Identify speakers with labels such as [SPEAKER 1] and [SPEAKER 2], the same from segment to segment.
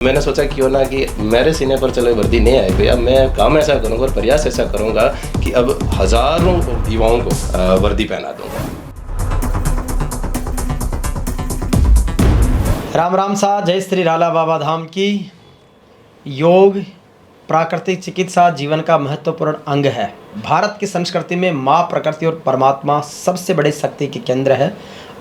[SPEAKER 1] मैंने सोचा क्यों ना कि मेरे सीने पर चलो वर्दी नहीं आई भैया, मैं काम ऐसा करूंगा और प्रयास ऐसा करूंगा कि अब हजारों युवाओं को वर्दी पहना दूंगा।
[SPEAKER 2] राम राम सा, जय श्री राला बाबा धाम की। योग प्राकृतिक चिकित्सा जीवन का महत्वपूर्ण अंग है। भारत की संस्कृति में माँ प्रकृति और परमात्मा सबसे बड़े शक्ति के केंद्र है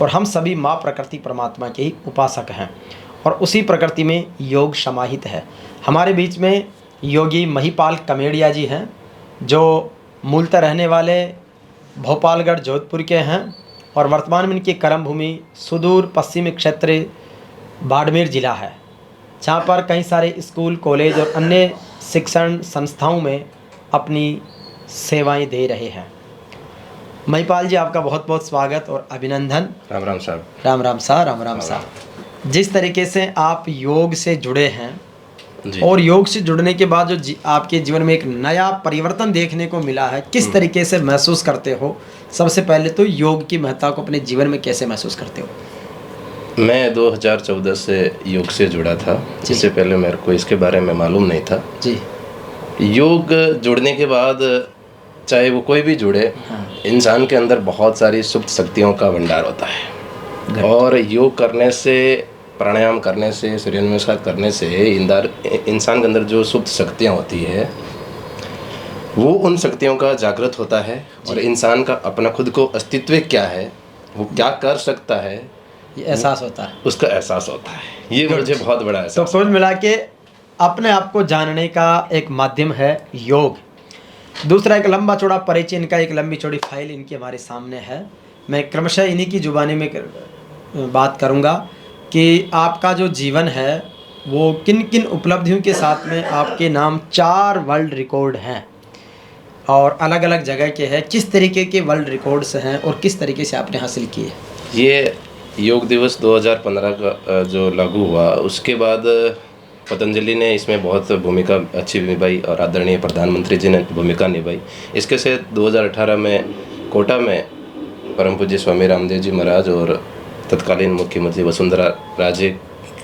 [SPEAKER 2] और हम सभी माँ प्रकृति परमात्मा के ही उपासक हैं और उसी प्रकृति में योग समाहित है। हमारे बीच में योगी महिपाल कमेड़िया जी हैं, जो मूलतः रहने वाले भोपालगढ़ जोधपुर के हैं और वर्तमान में इनकी कर्म भूमि सुदूर पश्चिमी क्षेत्र बाड़मेर जिला है, जहाँ पर कई सारे स्कूल, कॉलेज और अन्य शिक्षण संस्थाओं में अपनी सेवाएं दे रहे हैं। महिपाल जी, आपका बहुत बहुत स्वागत और अभिनंदन।
[SPEAKER 1] राम राम साहब।
[SPEAKER 2] राम राम सा, राम राम सा। जिस तरीके से आप योग से जुड़े हैं और योग से जुड़ने के बाद जो आपके जीवन में एक नया परिवर्तन देखने को मिला है, किस तरीके से महसूस करते हो? सबसे पहले तो योग की महत्ता को अपने जीवन में कैसे महसूस करते हो?
[SPEAKER 1] मैं 2014 से योग से जुड़ा था। इससे पहले मेरे को इसके बारे में मालूम नहीं था
[SPEAKER 2] जी।
[SPEAKER 1] योग जुड़ने के बाद चाहे वो कोई भी जुड़े, इंसान के अंदर बहुत सारी सुप्त शक्तियों का भंडार होता है और योग करने से, प्राणायाम करने से, सूर्य नमस्कार करने से इंसान के अंदर जो सुप्त शक्तियाँ होती है वो उन शक्तियों का जागृत होता है और इंसान का अपना खुद को अस्तित्व क्या है, वो क्या कर सकता है,
[SPEAKER 2] ये एहसास होता है,
[SPEAKER 1] उसका एहसास होता है। ये मुझे बहुत बड़ा एहसास।
[SPEAKER 2] तो कुल मिला के अपने आप को जानने का एक माध्यम है योग। दूसरा, एक लंबा चौड़ा परिचय इनका, एक लंबी चौड़ी फाइल इनकी हमारे सामने है। मैं क्रमशः इन्हीं की जुबानी में बात करूंगा कि आपका जो जीवन है वो किन किन उपलब्धियों के साथ में आपके नाम 4 वर्ल्ड रिकॉर्ड हैं और अलग अलग जगह के हैं। किस तरीके के वर्ल्ड रिकॉर्ड्स हैं और किस तरीके से आपने हासिल किए?
[SPEAKER 1] ये योग दिवस 2015 का जो लागू हुआ, उसके बाद पतंजलि ने इसमें बहुत भूमिका अच्छी निभाई और आदरणीय प्रधानमंत्री जी ने भूमिका निभाई। इसके से 2018 में कोटा में परम पूज्य स्वामी रामदेव जी महाराज और तत्कालीन मुख्यमंत्री वसुंधरा राजे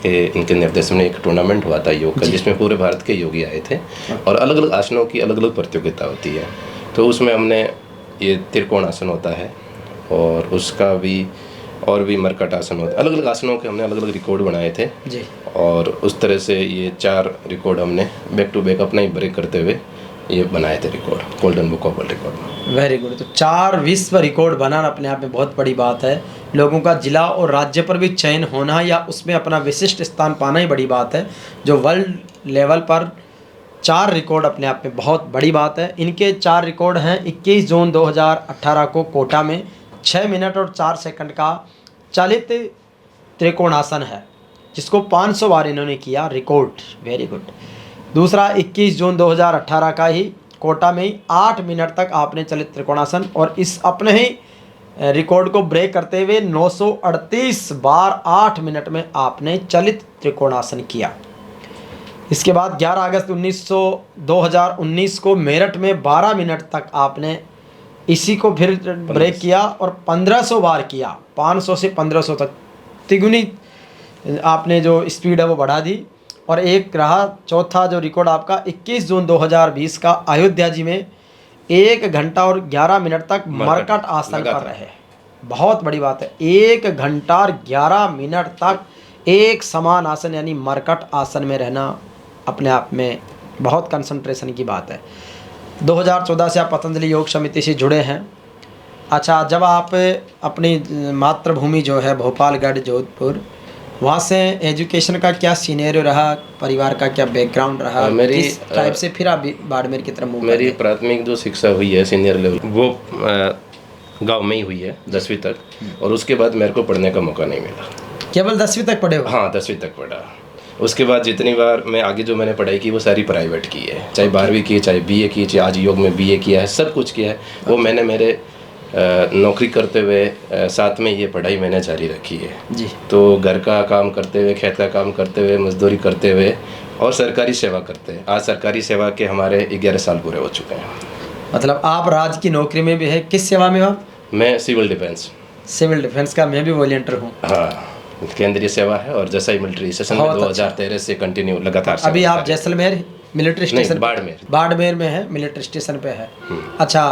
[SPEAKER 1] के इनके निर्देशन में एक टूर्नामेंट हुआ था योग का, जिसमें पूरे भारत के योगी आए थे और अलग अलग आसनों की अलग अलग प्रतियोगिता होती है। तो उसमें हमने ये त्रिकोण आसन होता है और उसका भी और भी मरकट आसन होता है, अलग अलग आसनों के हमने अलग अलग रिकॉर्ड बनाए थे
[SPEAKER 2] जी।
[SPEAKER 1] और उस तरह से ये 4 रिकॉर्ड हमने बैक टू बैक अपना ही ब्रेक करते हुए ये बनाए थे record, golden book of world record में।
[SPEAKER 2] Very good. तो 4 विश्व रिकॉर्ड बनाना अपने आप में बहुत बड़ी बात है। लोगों का जिला और राज्य पर भी चयन होना या उसमें अपना विशिष्ट स्थान पाना ही बड़ी बात है। जो वर्ल्ड लेवल पर 4 रिकॉर्ड अपने आप में बहुत बड़ी बात है। इनके 4 रिकॉर्ड हैं। 21 जून 2018 को कोटा में 6 मिनट और 4 सेकंड का चलित त्रिकोणासन है, जिसको 500 बार इन्होंने किया रिकॉर्ड। Very good. दूसरा, 21 जून 2018 का ही कोटा में ही 8 मिनट तक आपने चलित त्रिकोणासन और इस अपने ही रिकॉर्ड को ब्रेक करते हुए 938 बार 8 मिनट में आपने चलित त्रिकोणासन किया। इसके बाद 11 अगस्त 2019 को मेरठ में 12 मिनट तक आपने इसी को फिर ब्रेक किया और 1500 बार किया। 500 से 1500 तक तिगुनी आपने जो स्पीड है वो बढ़ा दी। और एक रहा चौथा जो रिकॉर्ड आपका 21 जून 2020 का अयोध्या जी में 1 घंटा और 11 मिनट तक मरकट आसन पर रहे। बहुत बड़ी बात है, 1 घंटा और 11 मिनट तक एक समान आसन यानी मरकट आसन में रहना अपने आप में बहुत कंसंट्रेशन की बात है। 2014 से आप पतंजलि योग समिति से जुड़े हैं। अच्छा, जब आप अपनी मातृभूमि जो है भोपालगढ़ जोधपुर, वहाँ से एजुकेशन का क्या सीनेरियो रहा, परिवार का क्या बैकग्राउंड रहा, किस टाइप से फिर आप बाड़मेर की तरफ मूव?
[SPEAKER 1] मेरी प्राथमिक जो शिक्षा हुई है सीनियर लेवल, वो गांव में ही हुई है 10वीं तक और उसके बाद मेरे को पढ़ने का मौका नहीं मिला।
[SPEAKER 2] केवल 10वीं तक पढ़े हो?
[SPEAKER 1] हाँ, 10वीं तक पढ़ा। उसके बाद जितनी बार मैं आगे जो मैंने पढ़ाई की वो सारी प्राइवेट की है, चाहे 12वीं की, चाहे BA की, चाहे आज योग में BA किया है, सब कुछ किया है। वो मैंने मेरे नौकरी करते हुए साथ में ये पढ़ाई मैंने जारी रखी है
[SPEAKER 2] जी।
[SPEAKER 1] तो घर का काम करते हुए, खेत का काम करते हुए, मजदूरी करते हुए और सरकारी सेवा करते हैं। आज सरकारी सेवा के हमारे 11 साल पूरे हो चुके हैं।
[SPEAKER 2] मतलब आप राज्य की नौकरी में भी है, किस सेवा में हो आप?
[SPEAKER 1] मैं सिविल डिफेंस।
[SPEAKER 2] सिविल डिफेंस का मैं भी वॉलंटियर हूँ।
[SPEAKER 1] हाँ। केंद्रीय सेवा है और जैसा ही मिलिट्री स्टेशन में 2013 से कंटिन्यू लगातार सेवा
[SPEAKER 2] अभी आप
[SPEAKER 1] कर रहे
[SPEAKER 2] जैसलमेर मिलिट्री
[SPEAKER 1] हैं। नहीं,
[SPEAKER 2] स्टेशन बाड़मेर में है, मिलिट्री स्टेशन पे है। अच्छा,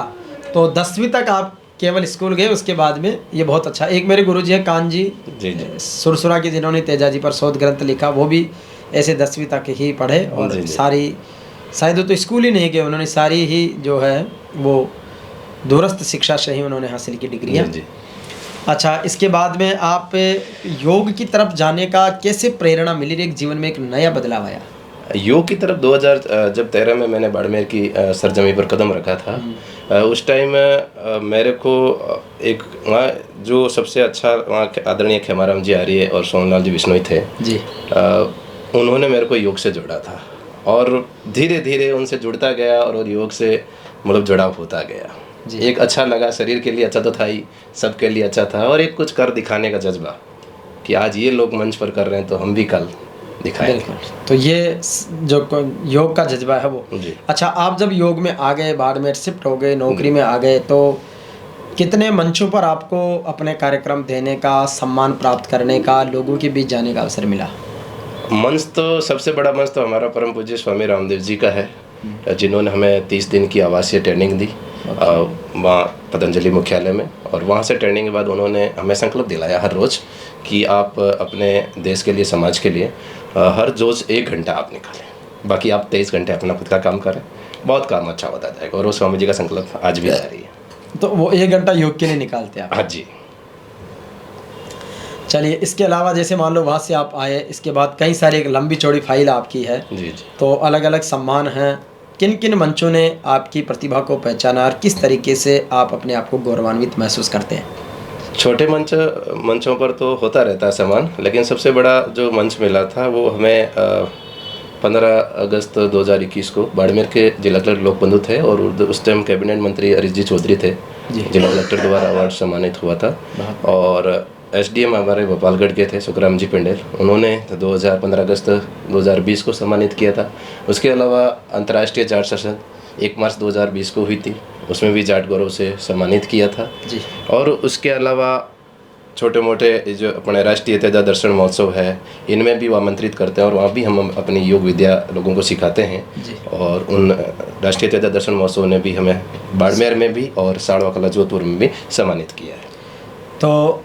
[SPEAKER 2] तो 10वीं तक आप केवल स्कूल गए, उसके बाद में ये बहुत अच्छा। एक मेरे गुरुजी है कान जी सुरसुरा के, जिन्होंने तेजाजी पर शोध ग्रंथ लिखा, वो भी ऐसे 10वीं तक ही पढ़े और सारी, शायद वो तो स्कूल ही नहीं गए, उन्होंने सारी ही जो है वो दूरस्थ शिक्षा से ही उन्होंने हासिल की डिग्रियाँ। अच्छा, इसके बाद में आप योग की तरफ जाने का कैसे प्रेरणा मिली, एक जीवन में एक नया बदलाव आया?
[SPEAKER 1] योग की तरफ 2013 में मैंने बाड़मेर की सरजमी पर कदम रखा था। उस टाइम मेरे को एक वहाँ जो सबसे अच्छा वहाँ आदरणीय खेमाराम जी आर्य और सोमलाल जी बिश्नोई थे
[SPEAKER 2] जी,
[SPEAKER 1] उन्होंने मेरे को योग से जोड़ा था और धीरे धीरे उनसे जुड़ता गया और योग से मतलब जुड़ाव होता गया। एक अच्छा लगा, शरीर के लिए अच्छा तो था ही, सबके लिए अच्छा था, और एक कुछ कर दिखाने का जज्बा कि आज ये लोग मंच पर कर रहे हैं तो हम भी कल दिखाएंगे।
[SPEAKER 2] तो ये जो योग का जज्बा है वो
[SPEAKER 1] जी।
[SPEAKER 2] अच्छा, आप जब योग में आ गए, बाड़मेर शिफ्ट हो गए, नौकरी में आ गए, तो कितने मंचों पर आपको अपने कार्यक्रम देने का, सम्मान प्राप्त करने का, लोगों के बीच जाने का अवसर मिला?
[SPEAKER 1] मंच तो सबसे बड़ा मंच तो हमारा परम पूज्य स्वामी रामदेव जी का है, जिन्होंने हमें 30 दिन की आवासीय ट्रेनिंग दी वहाँ पतंजलि मुख्यालय में। और वहाँ से ट्रेनिंग के बाद उन्होंने हमें संकल्प दिलाया हर रोज़ कि आप अपने देश के लिए, समाज के लिए हर रोज़ 1 घंटा आप निकालें, बाकी आप 23 घंटे अपना खुद का काम करें, बहुत काम अच्छा होता जाएगा। और वो स्वामी जी का संकल्प आज भी जारी है।
[SPEAKER 2] तो वो 1 घंटा योग के लिए निकालते हैं आप?
[SPEAKER 1] हाँ जी।
[SPEAKER 2] चलिए, इसके अलावा जैसे मान लो वहाँ से आप आए, इसके बाद कई सारी एक लंबी चौड़ी फाइल आपकी है
[SPEAKER 1] जी।
[SPEAKER 2] तो अलग अलग सम्मान हैं, किन किन मंचों ने आपकी प्रतिभा को पहचाना और किस तरीके से आप अपने आप को गौरवान्वित महसूस करते हैं?
[SPEAKER 1] छोटे मंचों पर तो होता रहता है सम्मान, लेकिन सबसे बड़ा जो मंच मिला था वो हमें 15 अगस्त 2021 को बाड़मेर के जिला कलेक्टर लोकबंधु थे और उस टाइम कैबिनेट मंत्री अरिश जी चौधरी थे, जिला कलेक्टर द्वारा अवार्ड सम्मानित हुआ था। और SDM हमारे भोपालगढ़ के थे सुखराम जी पेंडेल, उन्होंने 15 अगस्त 2020 को सम्मानित किया था। उसके अलावा अंतर्राष्ट्रीय जाट सेशन 1 मार्च 2020 को हुई थी, उसमें भी जाट गौरव से सम्मानित किया था
[SPEAKER 2] जी। और
[SPEAKER 1] उसके अलावा छोटे मोटे जो अपने राष्ट्रीय तेजा दर्शन महोत्सव है, इनमें भी वो आमंत्रित करते हैं और वहाँ भी हम अपनी योग विद्या लोगों को सिखाते हैं
[SPEAKER 2] जी।
[SPEAKER 1] और उन राष्ट्रीय तेजा दर्शन महोत्सव ने भी हमें बाड़मेर में भी और साड़वा कला जोधपुर में भी सम्मानित किया है।
[SPEAKER 2] तो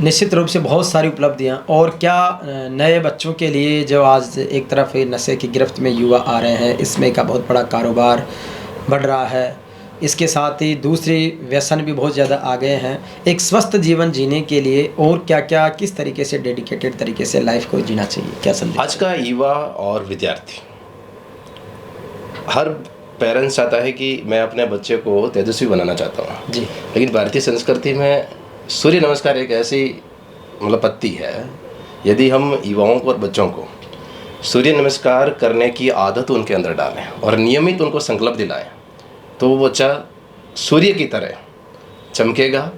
[SPEAKER 2] निश्चित रूप से बहुत सारी उपलब्धियां, और क्या नए बच्चों के लिए जो आज एक तरफ नशे की गिरफ्त में युवा आ रहे हैं, इसमें का बहुत बड़ा कारोबार बढ़ रहा है, इसके साथ ही दूसरी व्यसन भी बहुत ज़्यादा आ गए हैं, एक स्वस्थ जीवन जीने के लिए और क्या क्या, किस तरीके से डेडिकेटेड तरीके से लाइफ को जीना चाहिए, क्या संदेश?
[SPEAKER 1] आज का युवा और विद्यार्थी, हर पेरेंट्स चाहता है कि मैं अपने बच्चे को तेजस्वी बनाना चाहता हूँ
[SPEAKER 2] जी,
[SPEAKER 1] लेकिन भारतीय संस्कृति में सूर्य नमस्कार एक ऐसी मतलब पत्ती है, यदि हम युवाओं को और बच्चों को सूर्य नमस्कार करने की आदत उनके अंदर डालें और नियमित उनको संकल्प दिलाएं तो वो बच्चा सूर्य की तरह चमकेगा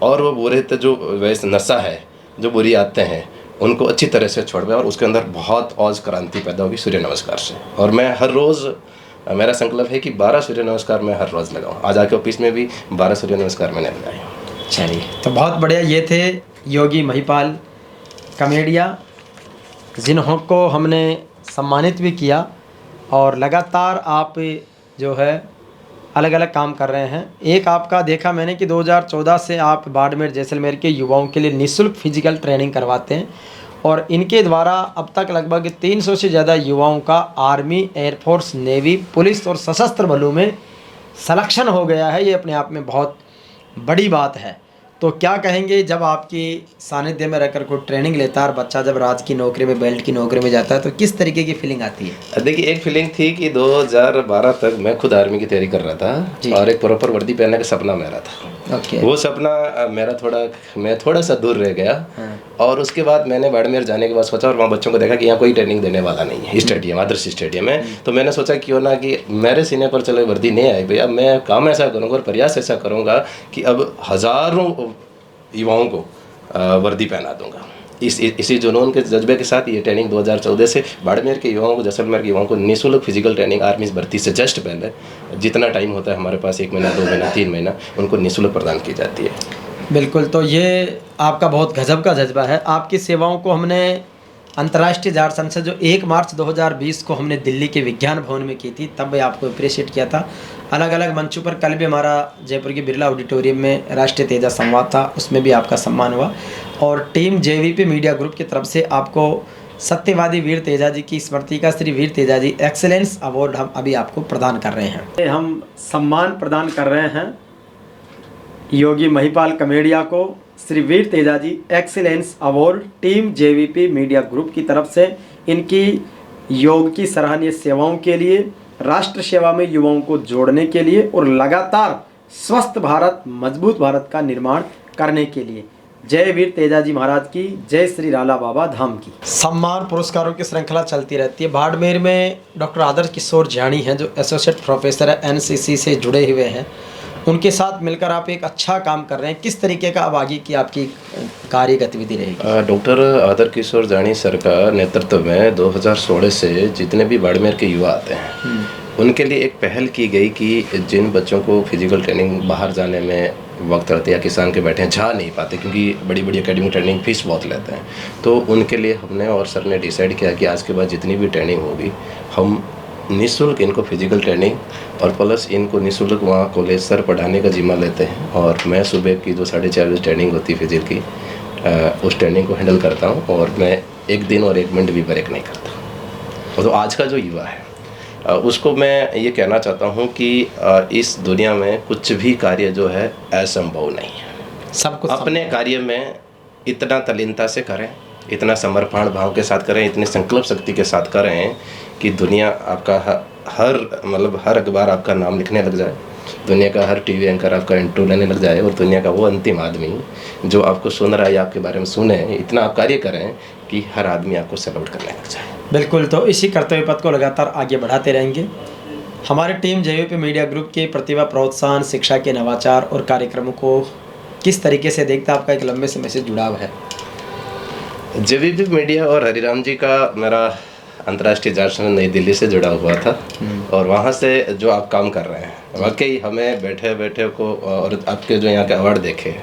[SPEAKER 1] और वो बुरे जो वैसे नशा है, जो बुरी आदतें हैं, उनको अच्छी तरह से छोड़ पाए और उसके अंदर बहुत औज क्रांति पैदा होगी सूर्य नमस्कार से। और मैं हर रोज़, मेरा संकल्प है कि 12 सूर्य नमस्कार मैं हर रोज़ लगाऊँ। आज आके ऑफिस में भी 12 सूर्य नमस्कार मैंने लगाए।
[SPEAKER 2] चलिए, तो बहुत बढ़िया। ये थे योगी महिपाल कमेडिया, जिनको हमने सम्मानित भी किया और लगातार आप जो है अलग अलग काम कर रहे हैं। एक आपका देखा मैंने कि 2014 से आप बाड़मेर जैसलमेर के युवाओं के लिए निःशुल्क फिजिकल ट्रेनिंग करवाते हैं और इनके द्वारा अब तक लगभग 300 से ज़्यादा युवाओं का आर्मी, एयरफोर्स, नेवी, पुलिस और सशस्त्र बलों में सलेक्शन हो गया है। ये अपने आप में बहुत बड़ी बात है। तो क्या कहेंगे, जब आपकी सानिध्य में रहकर कोई ट्रेनिंग लेता है और बच्चा जब राज की नौकरी में, बेल्ट की नौकरी में जाता है, तो किस तरीके की फीलिंग आती है?
[SPEAKER 1] देखिए, एक फीलिंग थी कि 2012 तक मैं खुद आर्मी की तैयारी कर रहा था और एक प्रॉपर वर्दी पहनने का सपना मेरा था। वो सपना मेरा मैं थोड़ा सा दूर रह गया। और उसके बाद मैंने बाड़मेर जाने के बाद सोचा और वहाँ बच्चों को देखा कि यहाँ कोई ट्रेनिंग देने वाला नहीं है, स्टेडियम, आदर्श स्टेडियम है। तो मैंने सोचा क्यों ना कि मेरे सीने पर चलो वर्दी नहीं आई भैया, मैं काम ऐसा करूँगा और प्रयास ऐसा करूँगा कि अब हज़ारों युवाओं को वर्दी पहना दूंगा। इसी जुनून के जज्बे के साथ ये ट्रेनिंग 2014 से बाड़मेर के युवाओं को, जैसलमेर के युवाओं को निःशुल्क फिजिकल ट्रेनिंग आर्मी भर्ती से जस्ट पहले जितना टाइम होता है हमारे पास, 1 महीना, 2 महीना, 3 महीना, उनको निःशुल्क प्रदान की जाती है।
[SPEAKER 2] बिल्कुल, तो ये आपका बहुत गज़ब का जज़्बा है। आपकी सेवाओं को हमने अंतर्राष्ट्रीय जाट संसद जो 1 मार्च 2020 को हमने दिल्ली के विज्ञान भवन में की थी, तब भी आपको एप्रिशिएट किया था। अलग-अलग मंचों पर कल भी हमारा जयपुर के बिरला ऑडिटोरियम में राष्ट्रीय तेजा संवाद था, उसमें भी आपका सम्मान हुआ। और टीम जेवीपी मीडिया ग्रुप की तरफ से आपको सत्यवादी वीर तेजा जी की स्मृति का श्री वीर तेजा जी एक्सीलेंस अवार्ड हम अभी आपको प्रदान कर रहे हैं। हम सम्मान प्रदान कर रहे हैं योगी महिपाल कमेडिया को Shri Veer Teja ji excellence award team JVP media group की तरफ से इनकी योग की सराहनीय सेवाओं के लिए, राष्ट्र सेवा में युवाओं को जोड़ने के लिए और लगातार स्वस्थ भारत, मजबूत भारत का निर्माण करने के लिए। जय वीर तेजा जी महाराज की, जय श्री राला बाबा धाम की। सम्मान पुरस्कारों की श्रृंखला चलती रहती है। बाड़मेर में डॉक्टर आदर्श किशोर जानी हैं जो एसोसिएट प्रोफेसर है, एनसीसी से जुड़े हुए हैं। उनके साथ मिलकर आप एक अच्छा काम कर रहे हैं। किस तरीके का अब आगे की आपकी कार्य गतिविधि रहेगी?
[SPEAKER 1] डॉक्टर आदर किशोर जानी सर का नेतृत्व में 2016 से जितने भी बाड़मेर के युवा आते हैं उनके लिए एक पहल की गई कि जिन बच्चों को फिजिकल ट्रेनिंग बाहर जाने में वक्त रहते या किसान के बैठे जा नहीं पाते क्योंकि बड़ी बड़ी एकेडमिक ट्रेनिंग फीस बहुत लेते हैं, तो उनके लिए हमने और सर ने डिसाइड किया कि आज के बाद जितनी भी ट्रेनिंग होगी हम निःशुल्क इनको फिजिकल ट्रेनिंग और प्लस इनको निःशुल्क वहाँ कॉलेज सर पढ़ाने का जिम्मा लेते हैं। और मैं सुबह की जो 4:30 बजे ट्रेनिंग होती है फिजिकल की, उस ट्रेनिंग को हैंडल करता हूँ और मैं 1 दिन और 1 मिनट भी ब्रेक नहीं करता। और तो आज का जो युवा है उसको मैं ये कहना चाहता हूँ कि इस दुनिया में कुछ भी कार्य जो है असंभव नहीं है।
[SPEAKER 2] सब कुछ
[SPEAKER 1] अपने कार्य में इतना तल्लीनता से करें, इतना समर्पण भाव के साथ करें, इतनी संकल्प शक्ति के साथ करें कि दुनिया आपका हर अखबार आपका नाम लिखने लग जाए, दुनिया का हर टीवी एंकर आपका इंटरव्यू लेने लग जाए और दुनिया का वो अंतिम आदमी जो आपको सुन रहा है या आपके बारे में सुने, इतना आप कार्य करें कि हर आदमी आपको सैल्यूट करने लग जाए।
[SPEAKER 2] बिल्कुल, तो इसी कर्तव्य पथ को लगातार आगे बढ़ाते रहेंगे। हमारी टीम जेवीपी मीडिया ग्रुप के प्रतिभा प्रोत्साहन, शिक्षा के नवाचार और कार्यक्रमों को किस तरीके से देखता है? आपका एक लंबे समय से जुड़ाव है।
[SPEAKER 1] जेवीपी मीडिया और हरिराम जी का मेरा अंतर्राष्ट्रीय जाट संसद नई दिल्ली से जुड़ा हुआ था और वहाँ से जो आप काम कर रहे हैं वाकई हमें बैठे बैठे को और आपके जो यहाँ के अवार्ड देखे,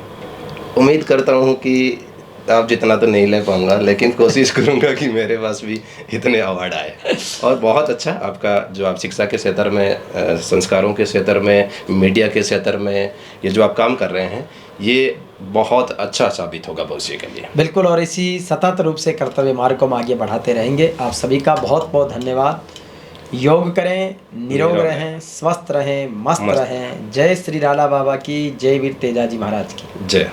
[SPEAKER 1] उम्मीद करता हूँ कि आप जितना तो नहीं ले पाऊंगा लेकिन कोशिश करूंगा कि मेरे पास भी इतने अवार्ड आए। और बहुत अच्छा आपका जो आप शिक्षा के क्षेत्र में, संस्कारों के क्षेत्र में, मीडिया के क्षेत्र में ये जो आप काम कर रहे हैं ये बहुत अच्छा साबित होगा भविष्य के लिए।
[SPEAKER 2] बिल्कुल, और इसी सतत रूप से कर्तव्य मार्ग को हम आगे बढ़ाते रहेंगे। आप सभी का बहुत बहुत धन्यवाद। योग करें, निरोग रहें, स्वस्थ रहें, मस्त रहें। जय श्री राला बाबा की, जय वीर तेजा जी महाराज की
[SPEAKER 1] जय।